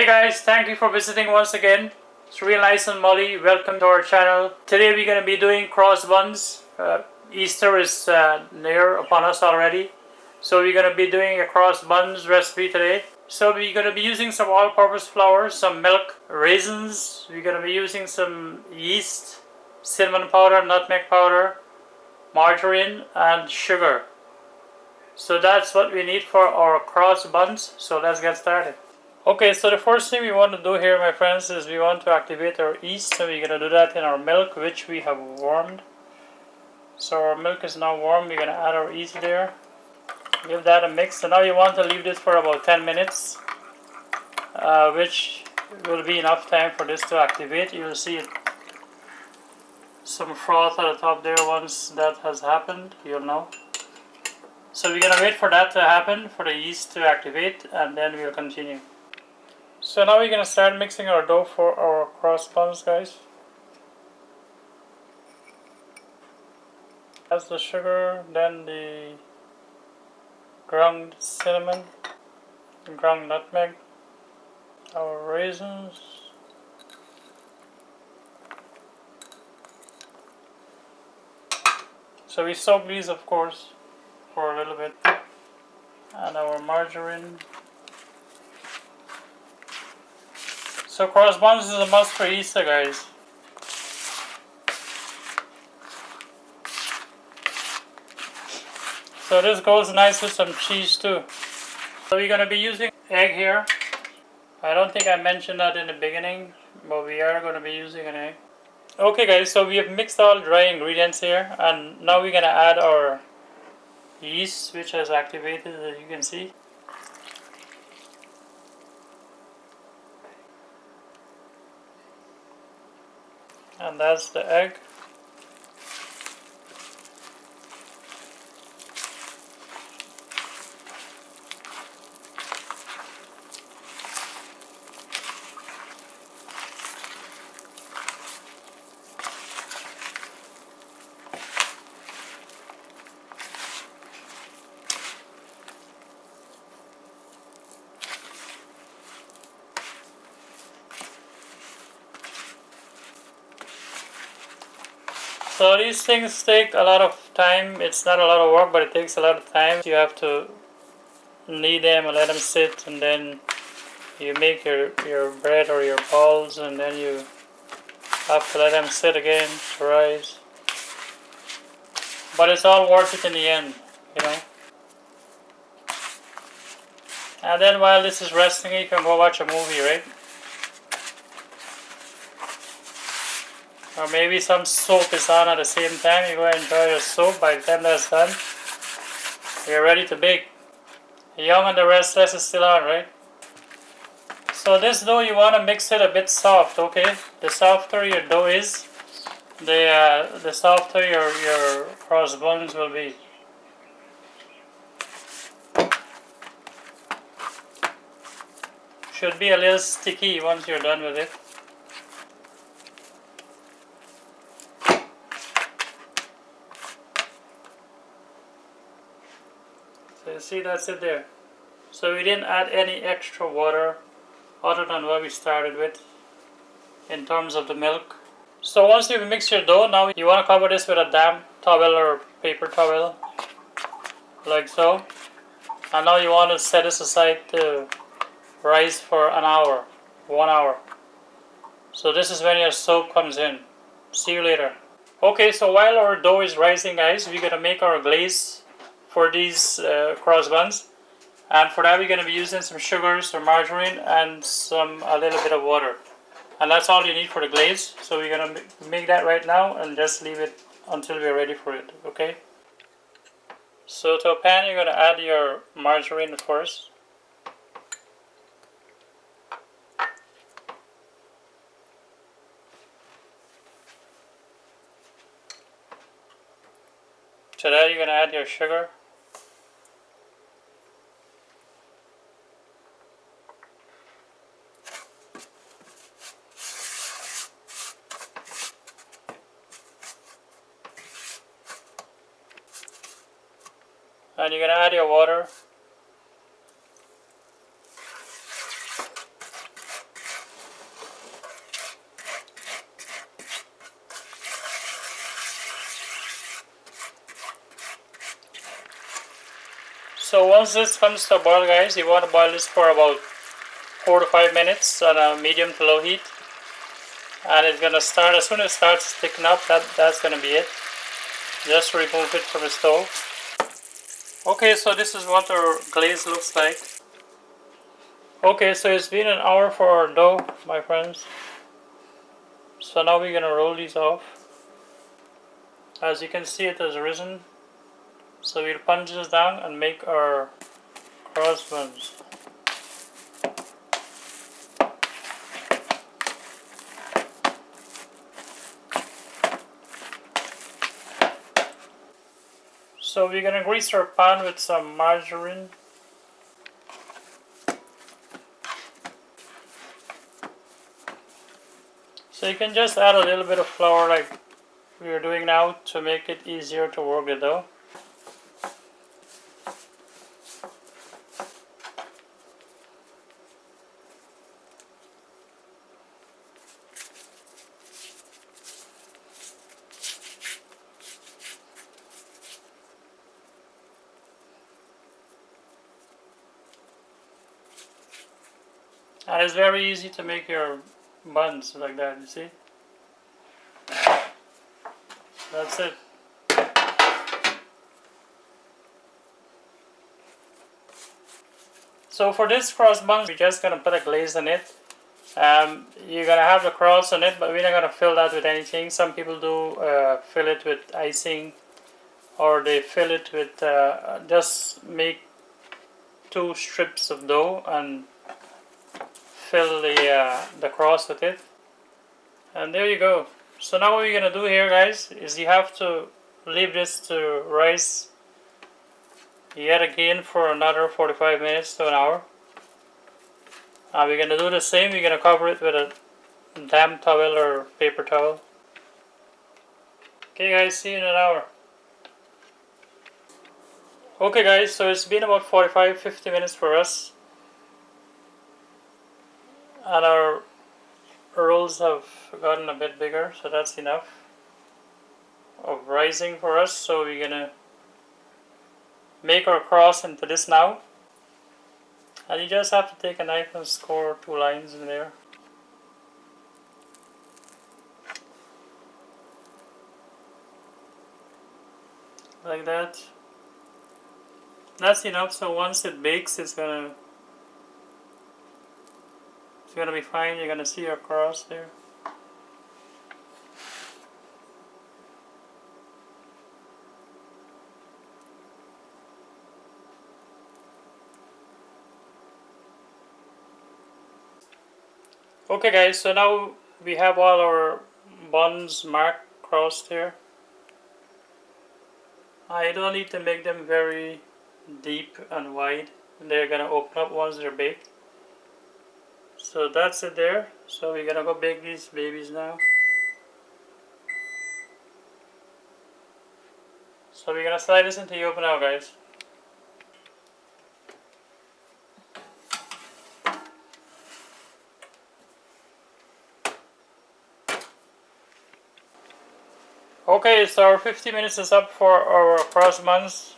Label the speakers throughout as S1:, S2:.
S1: Hey guys, thank you for visiting once again. It's real nice and Molly. Welcome to our channel. Today we're going to be doing cross buns. Easter is near upon us already. So we're going to be doing a cross buns recipe today. So we're going to be using some all-purpose flour, some milk, raisins. We're going to be using some yeast, cinnamon powder, nutmeg powder, margarine and sugar. So that's what we need for our cross buns. So let's get started. Okay, so the first thing we want to do here, my friends, is we want to activate our yeast. So we're going to do that in our milk, which we have warmed. So our milk is now warm. We're going to add our yeast there. Give that a mix. So now you want to leave this for about 10 minutes, which will be enough time for this to activate. You'll see it, some froth at the top there. Once that has happened, you'll know. So we're going to wait for that to happen, for the yeast to activate, and then we'll continue. So now we're going to start mixing our dough for our cross buns, guys. That's the sugar, then the ground cinnamon, ground nutmeg, our raisins, so we soak these, of course, for a little bit, and our margarine. So cross buns is a must for Easter, guys. So this goes nice with some cheese too. So we're going to be using egg here. I don't think I mentioned that in the beginning, but we are going to be using an egg. Okay guys, so we have mixed all dry ingredients here, and now we're going to add our yeast, which has activated, as you can see. And that's the egg. So these things take a lot of time. It's not a lot of work, but it takes a lot of time. You have to knead them and let them sit, and then you make your bread or your balls, and then you have to let them sit again to rise. But it's all worth it in the end, you know. And then while this is resting, you can go watch a movie, right? Or maybe some soap is on at the same time. You go and enjoy your soap. By the time that's done, you're ready to bake. Young and the Restless is still on, right? So this dough, you want to mix it a bit soft, okay? The softer your dough is, the softer your cross buns will be. Should be a little sticky once you're done with it. So you see, that's it there. So we didn't add any extra water other than what we started with in terms of the milk. So once you mix your dough, now you want to cover this with a damp towel or paper towel, like so. And now you want to set this aside to rise for an hour, 1 hour. So this is when your soap comes in. See you later. Okay, so while our dough is rising, guys, we're going to make our glaze for these cross buns. And for that, we're going to be using some sugar, some margarine, and a little bit of water. And that's all you need for the glaze. So we're going to make that right now and just leave it until we're ready for it, okay? So to a pan, you're going to add your margarine first. To that, you're going to add your sugar. And you're going to add your water. So once this comes to a boil, guys, you want to boil this for about 4 to 5 minutes on a medium to low heat. And it's gonna start, as soon as it starts sticking up, that's gonna be it. Just remove it from the stove. Okay, so this is what our glaze looks like. Okay, so it's been an hour for our dough, my friends. So now we're gonna roll these off. As you can see, it has risen. So we'll punch this down and make our cross buns. So we're gonna grease our pan with some margarine. So you can just add a little bit of flour like we are doing now to make it easier to work the dough. And it's very easy to make your buns like that, you see? That's it. So for this cross bun, we're just gonna put a glaze on it. You're gonna have the cross on it, but we're not gonna fill that with anything. Some people do fill it with icing, or they fill it with just make 2 strips of dough and fill the cross with it. And there you go. So now what we're gonna do here, guys, is you have to leave this to rise yet again for another 45 minutes to an hour. We're gonna do the same. We're gonna cover it with a damp towel or paper towel. Okay guys, see you in an hour. Okay guys, so it's been about 45-50 minutes for us. And our rolls have gotten a bit bigger, so that's enough of rising for us. So we're gonna make our cross into this now. And you just have to take a knife and score 2 lines in there. Like that. That's enough, so once it bakes it's gonna be fine. You're gonna see your cross there. Okay guys, so now we have all our buns marked, crossed here. I don't need to make them very deep and wide. They're gonna open up once they're baked. So that's it there. So we're gonna go bake these babies now. So we're gonna slide this into the oven now, guys. Okay, so our 50 minutes is up for our cross buns.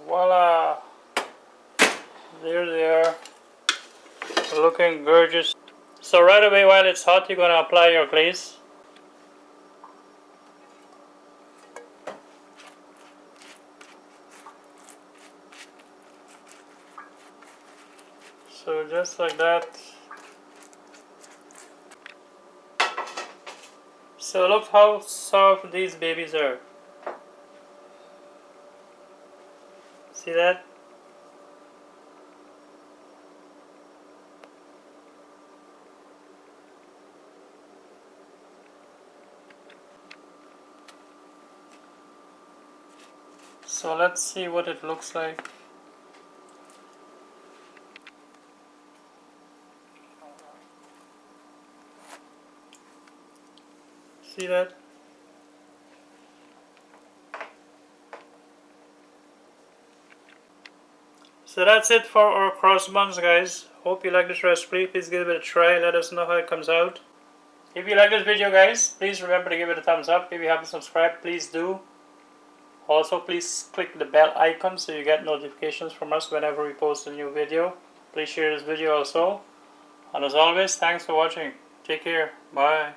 S1: Voila! There they are. Looking gorgeous. So right away while it's hot, you're gonna apply your glaze. So just like that. So look how soft these babies are. See that? So let's see what it looks like. See that? So that's it for our cross buns, guys. Hope you like this recipe. Please give it a try. Let us know how it comes out. If you like this video, guys, please remember to give it a thumbs up. If you haven't subscribed, please do. Also, please click the bell icon so you get notifications from us whenever we post a new video. Please share this video also. And as always, thanks for watching. Take care. Bye.